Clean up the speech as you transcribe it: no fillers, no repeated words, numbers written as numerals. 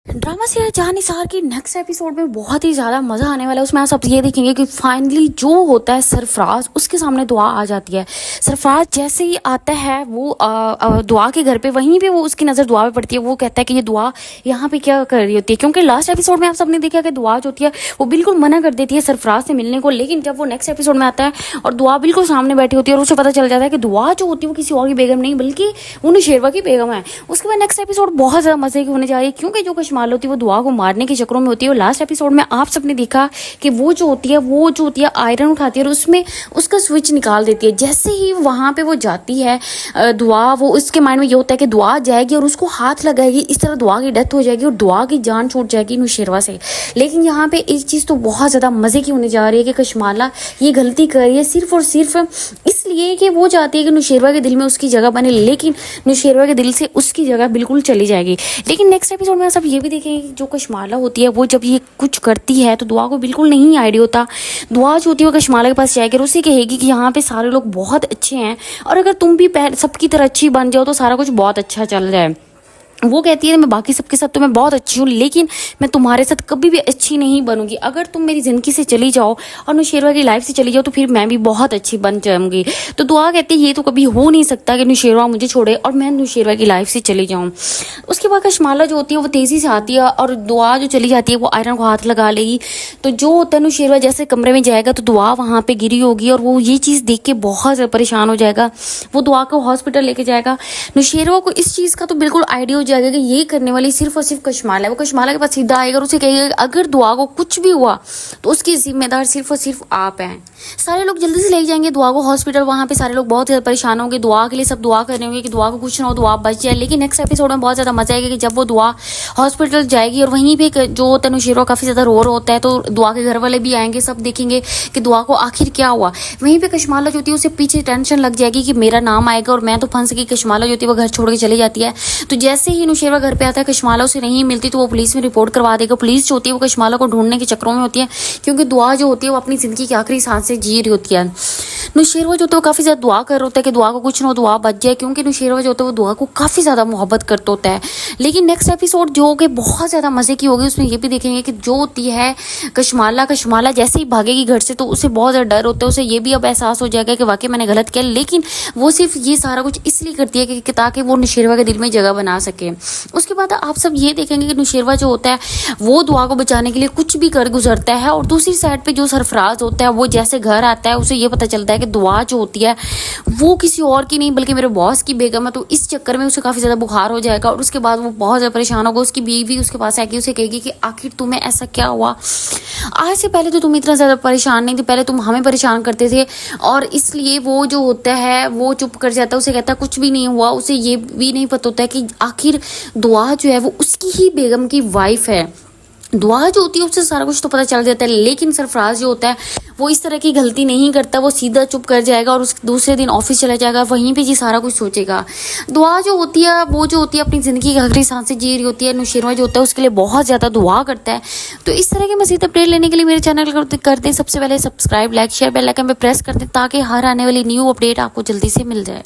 Drama serial Jannisar की next episode में बहुत ही ज़्यादा मज़ा आने वाला है। उसमें आप सब ये देखेंगे कि फाइनली जो होता है सरफराज, उसके सामने दुआ आ जाती है। सरफराज जैसे ही आता है वो दुआ के घर पे, वहीं पे वो उसकी नज़र दुआ पे पड़ती है। वो कहता है कि ये दुआ यहाँ पे क्या कर रही होती है, क्योंकि लास्ट एपिसोड में आप सबने देखा कि दुआ जो होती है वो बिल्कुल मना कर देती है सरफराज से मिलने को। लेकिन जब वो नेक्स्ट एपिसोड में आता है और दुआ बिल्कुल सामने बैठी होती है और उसे पता चल जाता है कि दुआ जो होती है वो किसी और की बेगम नहीं बल्कि वो नौशेरवा की बेगम है। उसके बाद नेक्स्ट एपिसोड बहुत ज़्यादा मजे की होने जा रही है, क्योंकि जो कशमाल होती है वो दुआ को मारने के चक्रों में होती है। और लास्ट एपिसोड में आप सबने देखा कि वो जो होती है आयरन उठाती है और उसमें उसका स्विच निकाल देती है। जैसे ही वहां पे वो जाती है दुआ, वो उसके माइंड में ये होता है कि दुआ जाएगी और उसको हाथ लगाएगी, इस तरह दुआ की डेथ हो जाएगी और दुआ की जान छूट जाएगी नौशेरवा से। लेकिन यहाँ पे एक चीज़ तो बहुत ज़्यादा मज़े की होने जा रही है कि कशमाला ये गलती कर रही है सिर्फ और सिर्फ इसलिए कि वो चाहती है कि नौशेरवा के दिल में उसकी जगह बने, लेकिन नौशेरवा के दिल से उसकी जगह बिल्कुल चली जाएगी। लेकिन नेक्स्ट एपिसोड में सब ये भी देखेंगे कि जो कशमाला होती है वो जब ये कुछ करती है तो दुआ को बिल्कुल नहीं आइडिया होता। दुआ जो होती है वो कशमाला के पास जाएगी और उसे कहेगी कि यहाँ पे सारे लोग बहुत अच्छे हैं और अगर तुम भी सबकी तरह अच्छी बन जाओ तो सारा कुछ बहुत अच्छा चल जाए। वो कहती है मैं बाकी सबके साथ तो मैं बहुत अच्छी हूँ, लेकिन मैं तुम्हारे साथ कभी भी अच्छी नहीं बनूंगी। अगर तुम मेरी ज़िंदगी से चली जाओ और नौशेरवा की लाइफ से चली जाओ तो फिर मैं भी बहुत अच्छी बन जाऊंगी। तो दुआ कहती है ये तो कभी हो नहीं सकता कि नौशेरवा मुझे छोड़े और मैं नौशेरवा की लाइफ से चली जाऊँ। उसके बाद कशमाला जो होती है वो तेज़ी से आती है और दुआ जो चली जाती है वो आयरन को हाथ लगा लेगी। तो जो होता है नौशेरवा जैसे कमरे में जाएगा तो दुआ वहाँ पर गिरी होगी और वो ये चीज़ देख के बहुत ज़्यादा परेशान हो जाएगा। वो दुआ को हॉस्पिटल लेके जाएगा। नौशेरवा को इस चीज़ का तो बिल्कुल आइडिया जाएगा कि ये करने वाली सिर्फ और सिर्फ कशमाला है। वो कशमाला के पास सीधा आएगा और उसे कहेगा अगर दुआ को कुछ भी हुआ तो उसकी जिम्मेदार सिर्फ और सिर्फ आप हैं। सारे लोग जल्दी से ले जाएंगे दुआ को हॉस्पिटल। वहाँ पे सारे लोग बहुत ज़्यादा परेशान होंगे, दुआ के लिए सब दुआ करने होंगे कि दुआ को कुछ ना हो, दुआ बच जाए। लेकिन नेक्स्ट एपिसोड में बहुत ज़्यादा मजा आएगा कि जब वो दुआ हॉस्पिटल जाएगी और वहीं पे जो तनुशीरो काफ़ी ज़्यादा रो रहा होता है तो दुआ के घर वाले भी आएंगे, सब देखेंगे कि दुआ को आखिर क्या हुआ। वहीं पर कशमाला जो होती है उसे पीछे टेंशन लग जाएगी कि मेरा नाम आएगा और मैं तो फंस गई। कशमाला जो होती है वो घर छोड़ के चली जाती है। तो जैसे ही नौशेरवा घर पे आता है कशमाला उसे नहीं मिलती तो वो पुलिस में रिपोर्ट करवा देगा। पुलिस जो होती है वो कशमाला को ढूंढने के चक्रों में होती है, क्योंकि दुआ जो होती है वो अपनी जिंदगी की आखिरी सांस से जी रही होती है। नौशेरवा जो होता है वो काफ़ी ज़्यादा दुआ कर रहा होता है कि दुआ को कुछ ना हो, दुआ बच जाए, क्योंकि नौशेरवा जो होता है वो दुआ को काफ़ी ज़्यादा मोहब्बत करता होता है। लेकिन नेक्स्ट एपिसोड जो कि बहुत ज़्यादा मज़े की होगी उसमें ये भी देखेंगे कि जो होती है कशमाला जैसे ही भागेगी घर से तो उसे बहुत ज़्यादा डर होता है। उसे ये भी अब एहसास हो जाएगा कि वाकई मैंने गलत किया, लेकिन वो सिर्फ ये सारा कुछ इसलिए करती है कि ताकि वो नौशेरवा के दिल में जगह बना सके। उसके बाद आप सब ये देखेंगे कि नौशेरवा जो होता है वो दुआ को बचाने के लिए कुछ भी कर गुजरता है। और दूसरी साइड पे जो सरफराज होता है वो जैसे घर आता है उसे ये पता चलता है कि दुआ जो होती है वो किसी और की नहीं बल्कि मेरे बॉस की बेगम है। तो इस चक्कर में उसे काफ़ी ज़्यादा बुखार हो जाएगा और उसके बाद वो बहुत ज़्यादा परेशान होगा। उसकी बीवी उसके पास आएगी, उसे कहेगी कि आखिर तुम्हें ऐसा क्या हुआ, आज से पहले तो तुम इतना ज़्यादा परेशान नहीं थे, पहले तुम हमें परेशान करते थे। और इसलिए वो जो होता है वो चुप कर जाता है, उसे कहता है कुछ भी नहीं हुआ। उसे ये भी नहीं पता होता है कि आखिर दुआ जो है वो उसकी ही बेगम की वाइफ है। दुआ जो होती है उससे सारा कुछ तो पता चल जाता है, लेकिन सरफराज जो होता है वो इस तरह की गलती नहीं करता। वो सीधा चुप कर जाएगा और उस दूसरे दिन ऑफिस चला जाएगा, वहीं पे जी सारा कुछ सोचेगा। दुआ जो होती है वो जो होती है अपनी ज़िंदगी की आखिरी सांसें जी रही होती है। नौशेरवा जो होता है उसके लिए बहुत ज़्यादा दुआ करता है। तो इस तरह के मज़ीद अपडेट लेने के लिए मेरे चैनल कर दें सबसे पहले subscribe, like, share, bell icon पे प्रेस कर दें ताकि हर आने वाली न्यू अपडेट आपको जल्दी से मिल जाए।